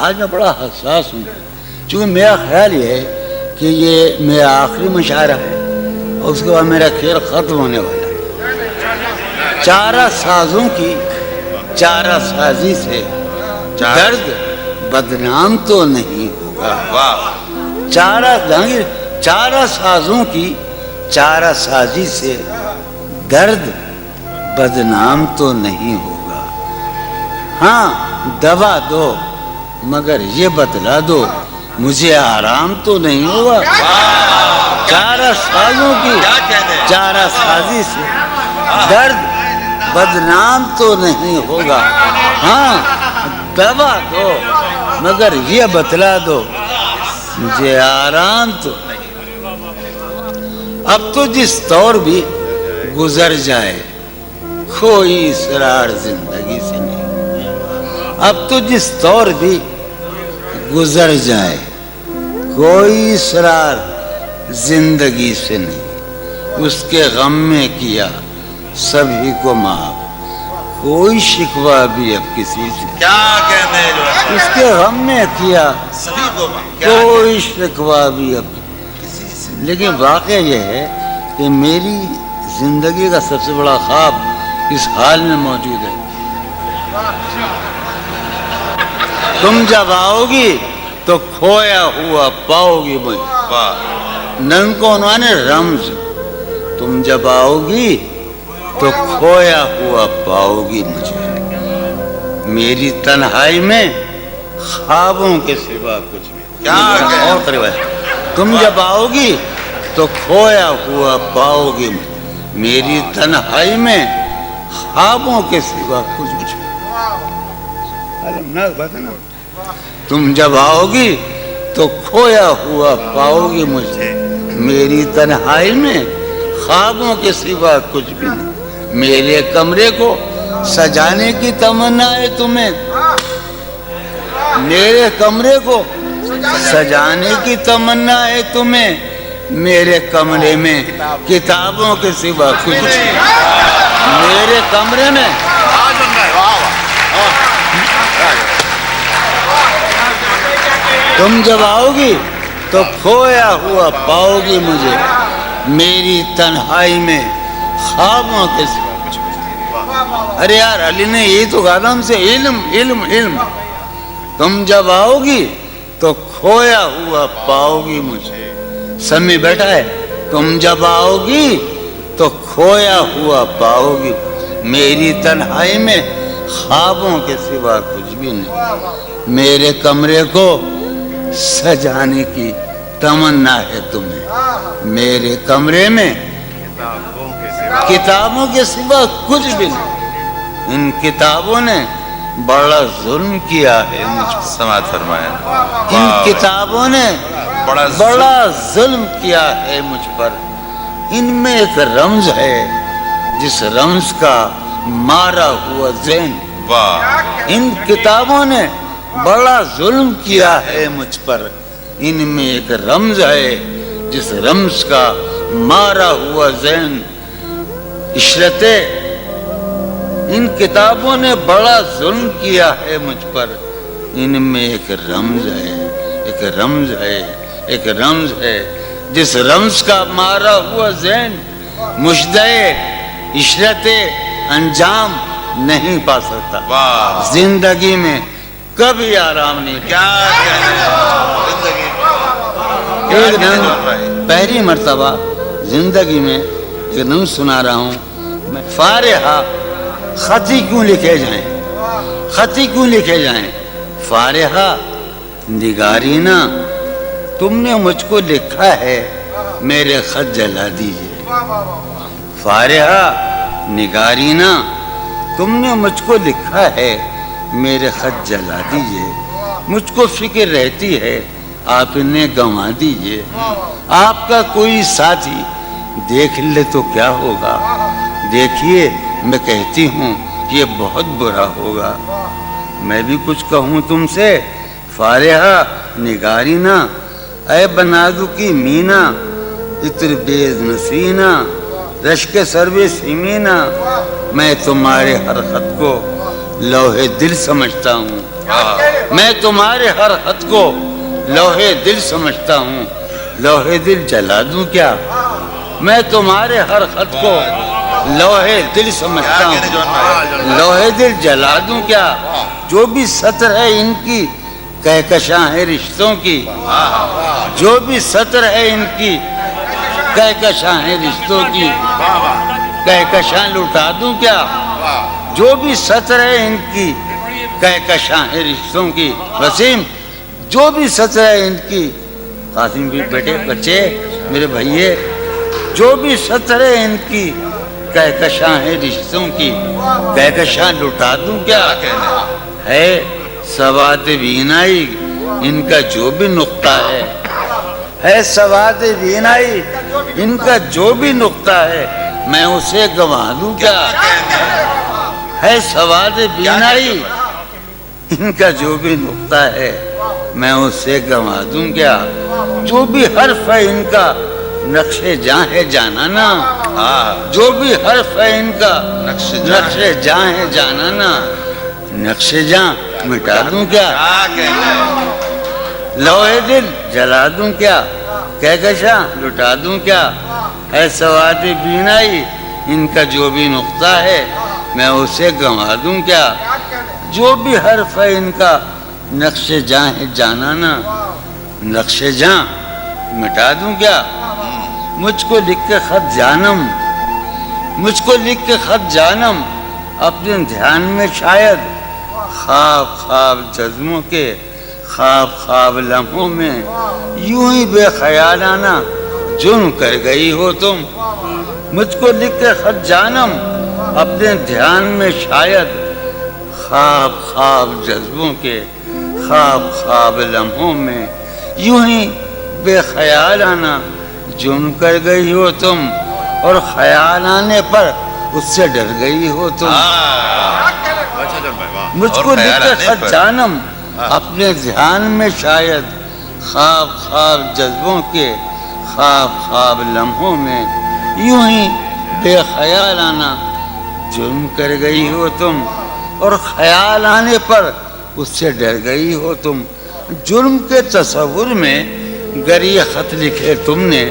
آج میں بڑا حساس ہوں، چونکہ میرا خیال یہ ہے کہ یہ میرا آخری مشاعرہ ہے اور اس کے بعد میرا کھیل ختم ہونے والا ہے۔ چارہ سازوں کی چارہ سازی سے درد بدنام تو نہیں ہوگا۔ چارہ سازوں کی چارہ سازی سے درد بدنام تو نہیں ہوگا۔ ہاں دوا دو مگر یہ بتلا دو مجھے آرام تو نہیں ہوگا۔ چارہ سازوں کی چارہ سازی سے درد بدنام تو نہیں ہوگا۔ ہاں دوا دو مگر یہ بتلا دو مجھے آرام تو نہیں۔ اب تو جس طور بھی گزر جائے کوئی اسرار زندگی سے نہیں۔ اب تو جس طور بھی گزر جائے کوئی اسرار زندگی سے نہیں۔ اس کے غم میں کیا سبھی کو معاف کوئی شکوہ بھی اب کسی سے، کیا کہتے ہیں، اس کے غم میں کیا سبھی کو کوئی شکوہ بھی اب کسی سے۔ لیکن واقعہ یہ ہے کہ میری زندگی کا سب سے بڑا خواب اس حال میں موجود ہے۔ تم جب آؤ گی تو کھویا ہوا پاؤ گی مجھے، نن کو انہوں نے رمز، تم جب آؤ گی تو کھویا ہوا پاؤ گی مجھے، میری تنہائی میں خوابوں کے سوا کچھ بھی۔ اور قریب ہے، تم جب آؤ گی تو کھویا ہوا پاؤ گی میری تنہائی میں خوابوں کے سوا کچھ بھی۔ تم جب آؤ گی تو کھویا ہوا پاؤ گی مجھے، میری تنہائی میں خوابوں کے سوا کچھ بھی نہیں۔ میرے کمرے کو سجانے کی تمنا ہے تمہیں، میرے کمرے کو سجانے کی تمنا ہے تمہیں، میرے کمرے میں کتابوں کے سوا کچھ نہیں۔ میرے کمرے میں تم جب آؤ گی تو کھویا ہوا پاؤ گی مجھے، میری تنہائی میں خوابوں کے سوا کچھ نہیں۔ ارے یار علی نے یہی تو کہا ہم سے، علم علم علم۔ تم جب آؤ گی تو کھویا ہوا پاؤ گی مجھے، سمی بیٹھا ہے، تم جب آؤ گی تو کھویا ہوا پاؤ گی، میری تنہائی میں خوابوں کے سوا کچھ بھی نہیں۔ میرے کمرے کو سجانے کی تمنا ہے تمہیں، میرے کمرے میں کتابوں کے سوا کچھ بھی نہیں۔ ان کتابوں نے بڑا ظلم کیا ہے مجھ پر، سماعت فرمایا، ان کتابوں نے بڑا ظلم کیا ہے مجھ پر۔ ان میں ایک رمز ہے جس رمز کا مارا ہوا ذہن، ان کتابوں نے بڑا ظلم کیا ہے مجھ پر۔ ان میں ایک رمز ہے جس رمز کا مارا ہوا ذہن، عشرتیں، ان کتابوں نے بڑا ظلم کیا ہے مجھ پر۔ ان میں ایک رمز ہے، ایک رمز ہے، ایک رمز ہے جس رمز کا مارا ہوا ذہن مجدے عشرت انجام نہیں پا سکتا۔ زندگی میں کبھی آرام نہیں۔ کیا ایک دن پہلی مرتبہ زندگی میں ایک دن سنا رہا ہوں میں، فارحہ خطی کیوں لکھے جائیں، خطی کیوں لکھے جائیں، فارحہ نگارینا تم نے مجھ کو لکھا ہے میرے خط جلا دیجئے، فارحہ نگارینا تم نے مجھ کو لکھا ہے میرے خط جلا دیجئے، مجھ کو فکر رہتی ہے آپ انہیں گنوا دیجئے، آپ کا کوئی ساتھی دیکھ لے تو کیا ہوگا، دیکھیے میں کہتی ہوں یہ بہت برا ہوگا، میں بھی کچھ کہوں تم سے، فارحہ نگارینا اے بنادو کی مینا، عطر بیز نسینا رشک سرو سیمینا، میں تمہارے ہر خط کو لوح دل سمجھتا ہوں۔ میں تمہارے ہر خط کو لوہے دل سمجھتا ہوں، لوہے دل جلا دوں کیا؟ میں تمہارے ہر خط کو لوہے دل سمجھتا ہوں، لوہے دل جلا دوں کیا؟ جو بھی سطر ہے ان کی کہکشاں ہے رشتوں کی، جو بھی سطر ہے ان کی کہکشاں ہے رشتوں کی، کہکشاں لٹا دوں کیا؟ جو بھی سطر ہے ان کی کہکشاں ہے رشتوں کی۔ وسیم، جو بھی سطر ہے ان کی، قاسم بھی بیٹے بچے میرے بھائیے، جو بھی سطر ہے ان کی کہکشاں ہے رشتوں کی، کہکشاں لٹا دوں کیا؟ ہے سواد بینائی ان کا جو بھی نقطہ ہے سواد بینائی ان کا جو بھی نقطہ ہے، میں اسے گنوا دوں کیا؟ ہے سواد بینائی ان کا جو بھی نقطہ ہے، میں اسے گنوا دوں کیا؟ جو بھی حرف ہے ان کا نقش جاں ہے جانانا، جو بھی حرف ہے ان کا نقش جاں ہے جانانا، نقش جاں مٹا دوں کیا؟ لوہے دل جلا دوں کیا؟ کہکشاں لٹا دوں کیا؟ ہے سواد بینائی ان کا جو بھی نقطہ ہے، میں اسے گنوا دوں کیا؟ جو بھی حرف ہے ان کا نقش جاں ہے جانانا، نقش جاں مٹا دوں کیا؟ مجھ کو لکھ کے خط جانم، مجھ کو لکھ کے خط جانم، اپنے دھیان میں شاید خواب خواب جذبوں کے، خواب خواب لمحوں میں یوں ہی بے خیالانہ جرم کر گئی ہو تم۔ مجھ کو لکھ کے خط جانم، اپنے دھیان میں شاید خواب خواب جذبوں کے، خواب خواب لمحوں میں یوں ہی بے خیالانہ جرم کر گئی ہو تم، اور خیال آنے پر اس سے ڈر گئی ہو تم۔ مجھ کو لکھ کے خط جانم، اپنے دھیان میں شاید خواب خواب جذبوں کے، خواب خواب لمحوں میں یوں ہی بے خیالانہ جرم کر گئی ہو تم، اور خیال آنے پر اس سے ڈر گئی ہو تم۔ جرم کے تصور میں گر یہ خط لکھے تم نے،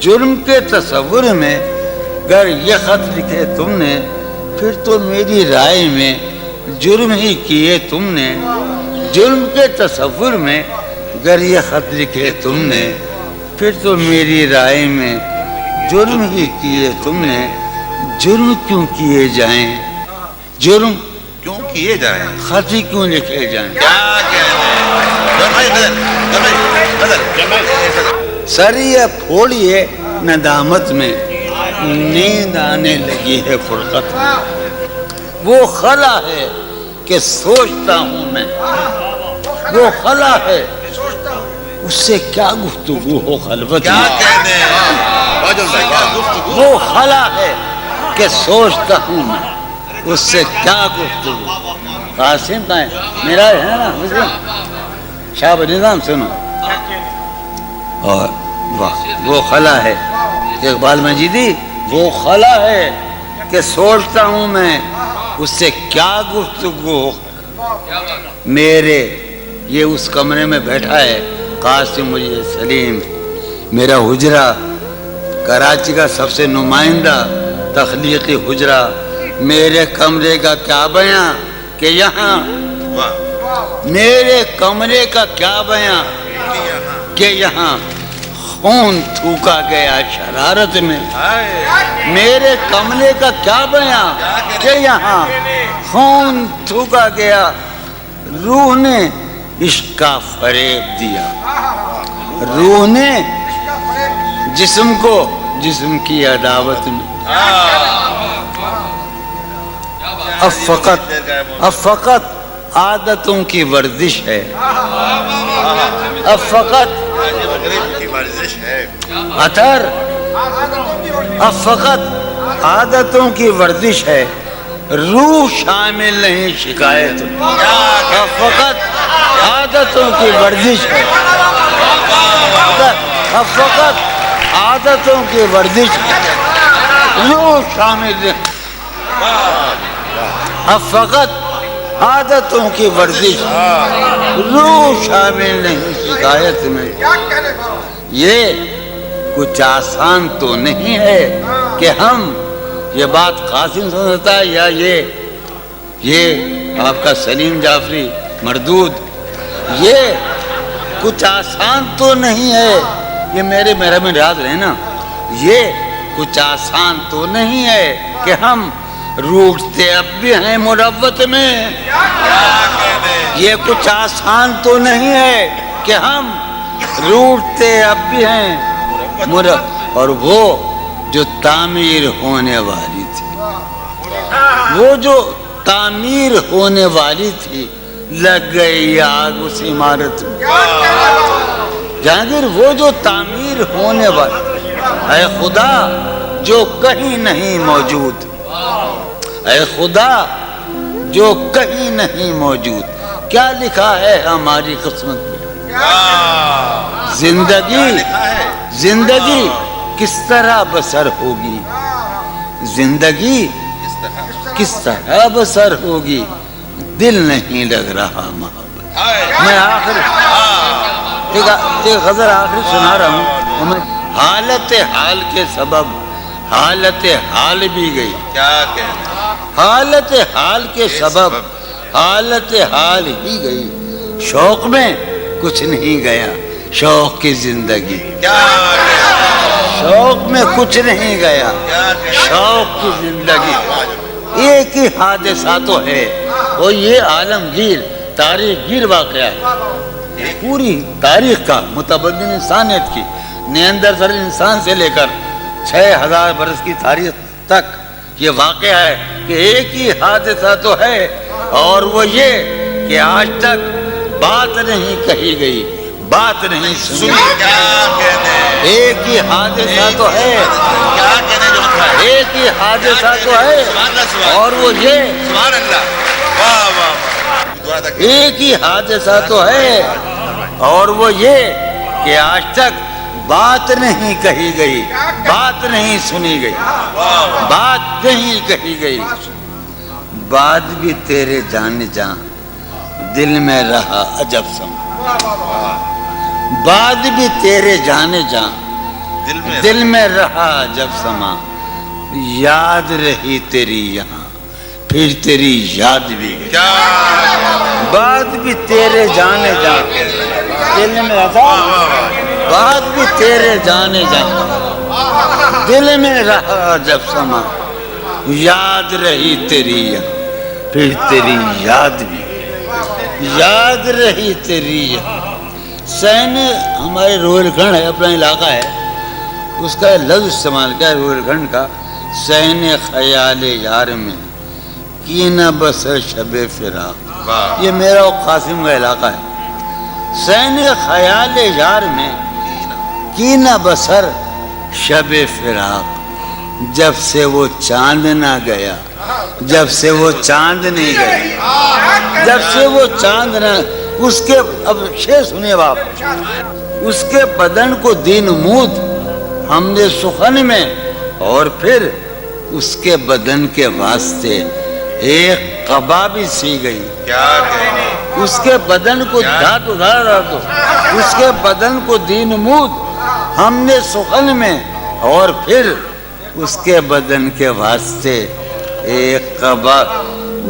جرم کے تصور میں گر یہ خط لکھے تم نے، پھر تو میری رائے میں جرم ہی کیے تم نے۔ جرم کے تصور میں گر یہ خط لکھے تم نے، پھر تو میری رائے میں جرم ہی کیے تم نے۔ جرم کیوں کیے جائیں، جرم کیوں کیے جائیں، خط ہی کیوں لکھے جائیں؟ کیا سر یہ پھوڑیے ندامت میں، نیند آنے لگی ہے فرقت میں۔ وہ خلا ہے کہ سوچتا ہوں میں، وہ خلا ہے اس سے کیا گفتگو ہو خلوت کیا میں۔ کہنے ہیں، وہ خلا ہے کہ سوچتا ہوں میں، اس سے کیا گفتگو۔ قاسم کا ہے میرا ہے نا مسلم شاہ نظام سنو، اور وہ خلا ہے اقبال مجیدی، وہ خلا ہے کہ سوچتا ہوں میں، اس سے کیا گفتگو ہو۔ میرے یہ اس کمرے میں بیٹھا ہے قاسم مجید سلیم، میرا حجرہ کراچی کا سب سے نمائندہ تخلیقی حجرہ، میرے کمرے کا کیا بیاں کہ یہاں، میرے کمرے کا کیا بیاں کہ یہاں خون تھوکا گیا شرارت میں۔ میرے کمرے کا کیا بیاں کہ یہاں خون تھوکا گیا، روح نے عشق کا فریب دیا، روح نے جسم کو جسم کی عداوت میں۔ اب فقط عادتوں کی ورزش ہے، اب فقط اثر، اب فقط عادتوں کی ورزش ہے، روح شامل نہیں شکایت میں۔ اب فقط عادتوں کی ورزش ہے، اب فقط عادتوں کی ورزش ہے، روح شامل نہیں، اب فقط عادتوں کی ورزش روح شامل نہیں شکایت میں. یہ کچھ آسان تو نہیں ہے کہ ہم، یہ بات قاسم سمجھتا ہے یا یہ آپ کا سلیم جعفری مردود، یہ کچھ آسان تو نہیں ہے. یہ میرے میں یاد رہے نا، یہ کچھ آسان تو نہیں ہے کہ ہم روٹتے اب بھی ہیں مروت میں. یہ کچھ آسان تو نہیں ہے کہ ہم روٹتے اب بھی ہیں مروت. اور وہ جو تعمیر ہونے والی تھی، وہ جو تعمیر ہونے والی تھی، لگ گئی آگ اس عمارت میں. جہانگیر وہ جو تعمیر ہونے والی، اے خدا جو کہیں نہیں موجود، اے خدا جو کہیں نہیں موجود، کیا لکھا ہے ہماری قسمت میں؟ زندگی کس طرح بسر ہوگی، زندگی کس طرح بسر ہوگی، دل نہیں لگ رہا محبت. میں آخر ایک غزل آخری سنا رہا ہوں. حالت حال کے سبب حالت حال بھی گئی. کیا کہنا، حالت حال کے سبب حالت حال ہی گئی. شوق میں کچھ نہیں گیا، شوق کی زندگی. کیا شوق میں کچھ نہیں گیا، شوق کی زندگی. ایک ہی حادثہ تو ہے، وہ یہ عالمگیر تاریخ گیر واقعہ ہے، پوری تاریخ کا، متبدل انسانیت کی، نیاندرتال انسان سے لے کر 6000 برس کی تاریخ تک یہ واقعہ ہے کہ ایک ہی حادثہ تو ہے، اور وہ یہ کہ آج تک بات نہیں کہی گئی، بات نہیں سنی. کیا کہنے، ایک ہی حادثہ تو ہے، کیا کہنے جو لکھا ہے. ایک ہی حادثہ تو ہے، اور وہ یہ سبحان اللہ، واہ واہ واہ. ایک ہی حادثہ تو ہے، اور وہ یہ کہ آج تک بات نہیں کہی گئی، بات نہیں سنی گئی، بات نہیں کہی گئی. بات بھی تیرے جان جان دل میں رہا عجب سما، بات بھی تیرے جان جان دل میں رہا عجب سما. یاد رہی تیری یہاں پھر تیری یاد بھی گئی. بات بھی تیرے جانے جان دل میں رہا، بات بھی تیرے جانے جان دل میں رہا جب سما. یاد رہی تیری یہاں پھر تیری یاد بھی گئی، یاد رہی تیری یہاں. سین ہمارے روہیل کھنڈ ہے، اپنا علاقہ ہے، اس کا لفظ استعمال کیا ہے روہیل کھنڈ کا. سین خیال یار میں کی نہ بسر شب فراق. یہ میرا اور قاسم کا علاقہ ہے. سین خیال یار میں کی نہ بسر شب فراق. جب سے وہ چاند نہ گیا، جب سے وہ چاند نہیں گیا، جب سے وہ چاند نہ، اس کے، اب شعر سنیے باپ، اس کے بدن کو دین مود ہم نے سخن میں، اور پھر اس کے بدن کے واسطے ایک قبا بھی سی گئی. کیا کہنے، اس کے بدن کو دھات ادھار رہا تو اس کے بدن کو دین مود ہم نے سخن میں، اور پھر اس کے بدن کے واسطے ایک قبا.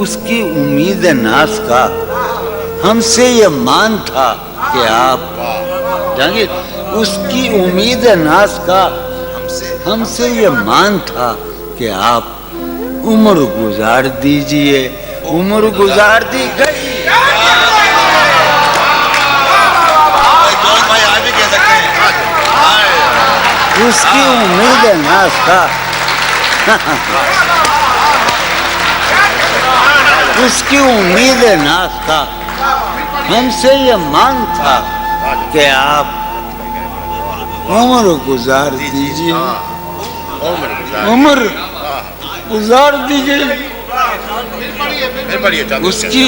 اس کی امید ناز کا ہم سے یہ مان تھا کہ آپ جانگیر، اس کی امید ناز کا ہم سے یہ مان تھا کہ آپ عمر گزار دیجئے. عمر گزار دی گئی. بھائی آپ بھی کہہ سکتے ہیں. اس کی امید ناز کا اس کی امید ناز کا ہم سے یہ مان تھا کہ آپ عمر گزار دیجئے. عمر گزار دی گئی. اس کی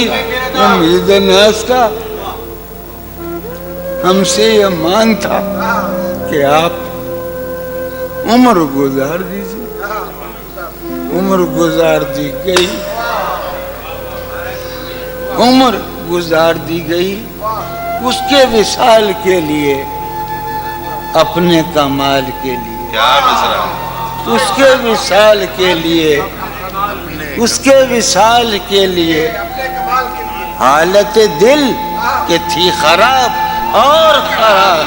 امید ناز کا ہم سے یہ مان تھا کہ آپ عمر گزار دیجئے. عمر گزار دی گئی. عمر گزار دی گئی اس کے وصال کے لیے، اپنے کمال کے لیے، کیا مصرع، اس کے وصال کے لیے، اس کے وصال کے لیے حالت دل کہ تھی خراب اور خراب،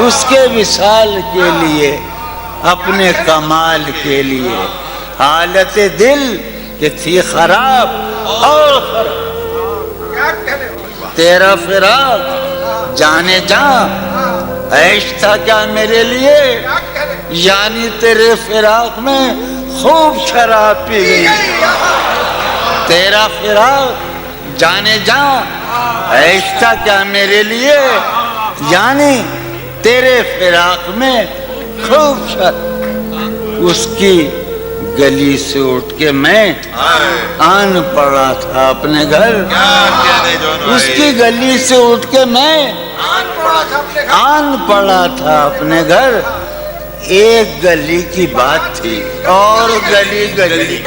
اس کے وصال کے لیے، اپنے کمال کے لیے، حالت دل کہ تھی خراب اور خراب، تیرا فراق جانے جاں عیش تھا کیا میرے لیے، یعنی تیرے فراق میں خوب شراب پی گئی، تیرا فراق جانے جاں عیش تھا کیا میرے لیے، یعنی تیرے فراق میں خوب شراب، اس کی گلی سے اٹھ کے میں آن پڑا تھا اپنے گھر، اس کی گلی سے اٹھ کے میں آن پڑا تھا اپنے گھر، ایک گلی کی بات تھی اور گلی گلی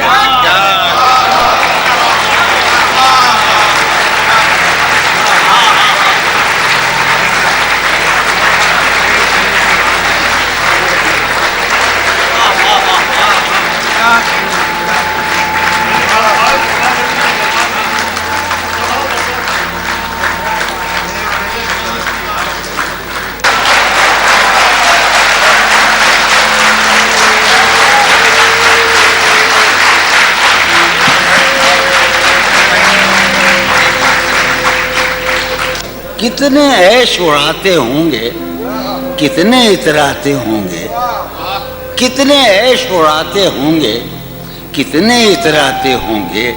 کتنے عیش اڑاتے ہوں گے، کتنے اتراتے ہوں گے، کتنے عیش اڑاتے ہوں گے، کتنے اتراتے ہوں گے،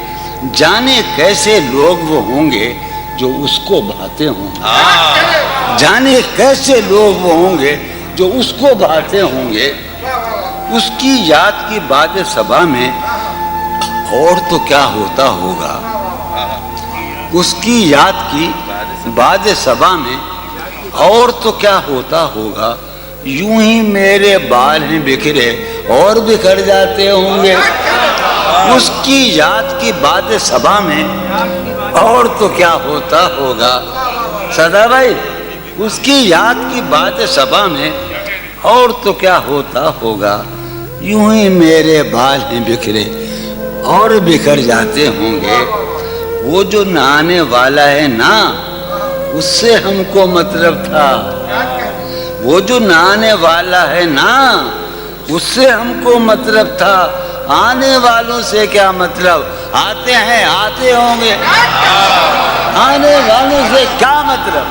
جانے کیسے لوگ وہ ہوں گے جو اس کو بھاتے ہوں گے، جانے کیسے لوگ وہ ہوں گے جو اس کو بھاتے ہوں گے، اس کی یاد کی باد صبا میں اور تو کیا ہوتا ہوگا، اس کی یاد کی باد صبا میں اور تو کیا ہوتا ہوگا، یوں ہی میرے بال ہیں بکھرے اور بکھر جاتے ہوں گے، اس کی یاد کی باد صبا میں اور تو کیا ہوتا ہوگا، سدا بھائی اس کی یاد کی باد صبا میں اور تو کیا ہوتا ہوگا، یوں ہی میرے بال ہیں بکھرے اور بکھر جاتے ہوں گے، وہ جو نہانے والا ہے نا اس سے ہم کو مطلب تھا، وہ جو نہانے والا ہے نا اس سے ہم کو مطلب تھا، آنے والوں سے کیا مطلب، آتے ہیں آتے ہوں گے، آنے والوں سے کیا مطلب،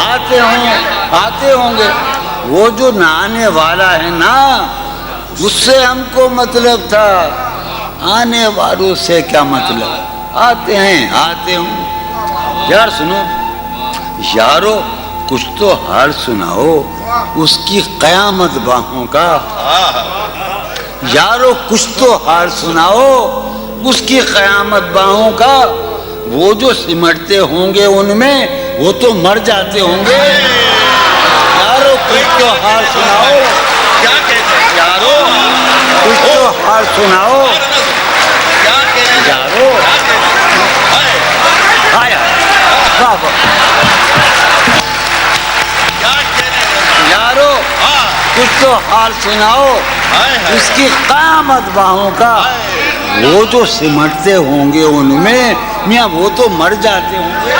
آتے ہوں گے، وہ جو نہانے والا ہے نا اس سے ہم کو مطلب تھا، آنے والوں سے کیا مطلب، آتے ہیں آتے ہوں۔ یار سنو یارو کچھ تو حال سناؤ اس کی قیامت باہوں کا، یارو کچھ تو حال سناؤ اس کی قیامت باہوں کا، وہ جو سمٹتے ہوں گے ان میں وہ تو مر جاتے ہوں گے، یارو کچھ تو حال سناؤ، یارو کچھ تو حال سناؤ، یارو آیا یارو کچھ تو حال سناؤ اس کی قیامت باہوں کا، وہ جو سمٹتے ہوں گے ان میں میاں وہ تو مر جاتے ہوں گے۔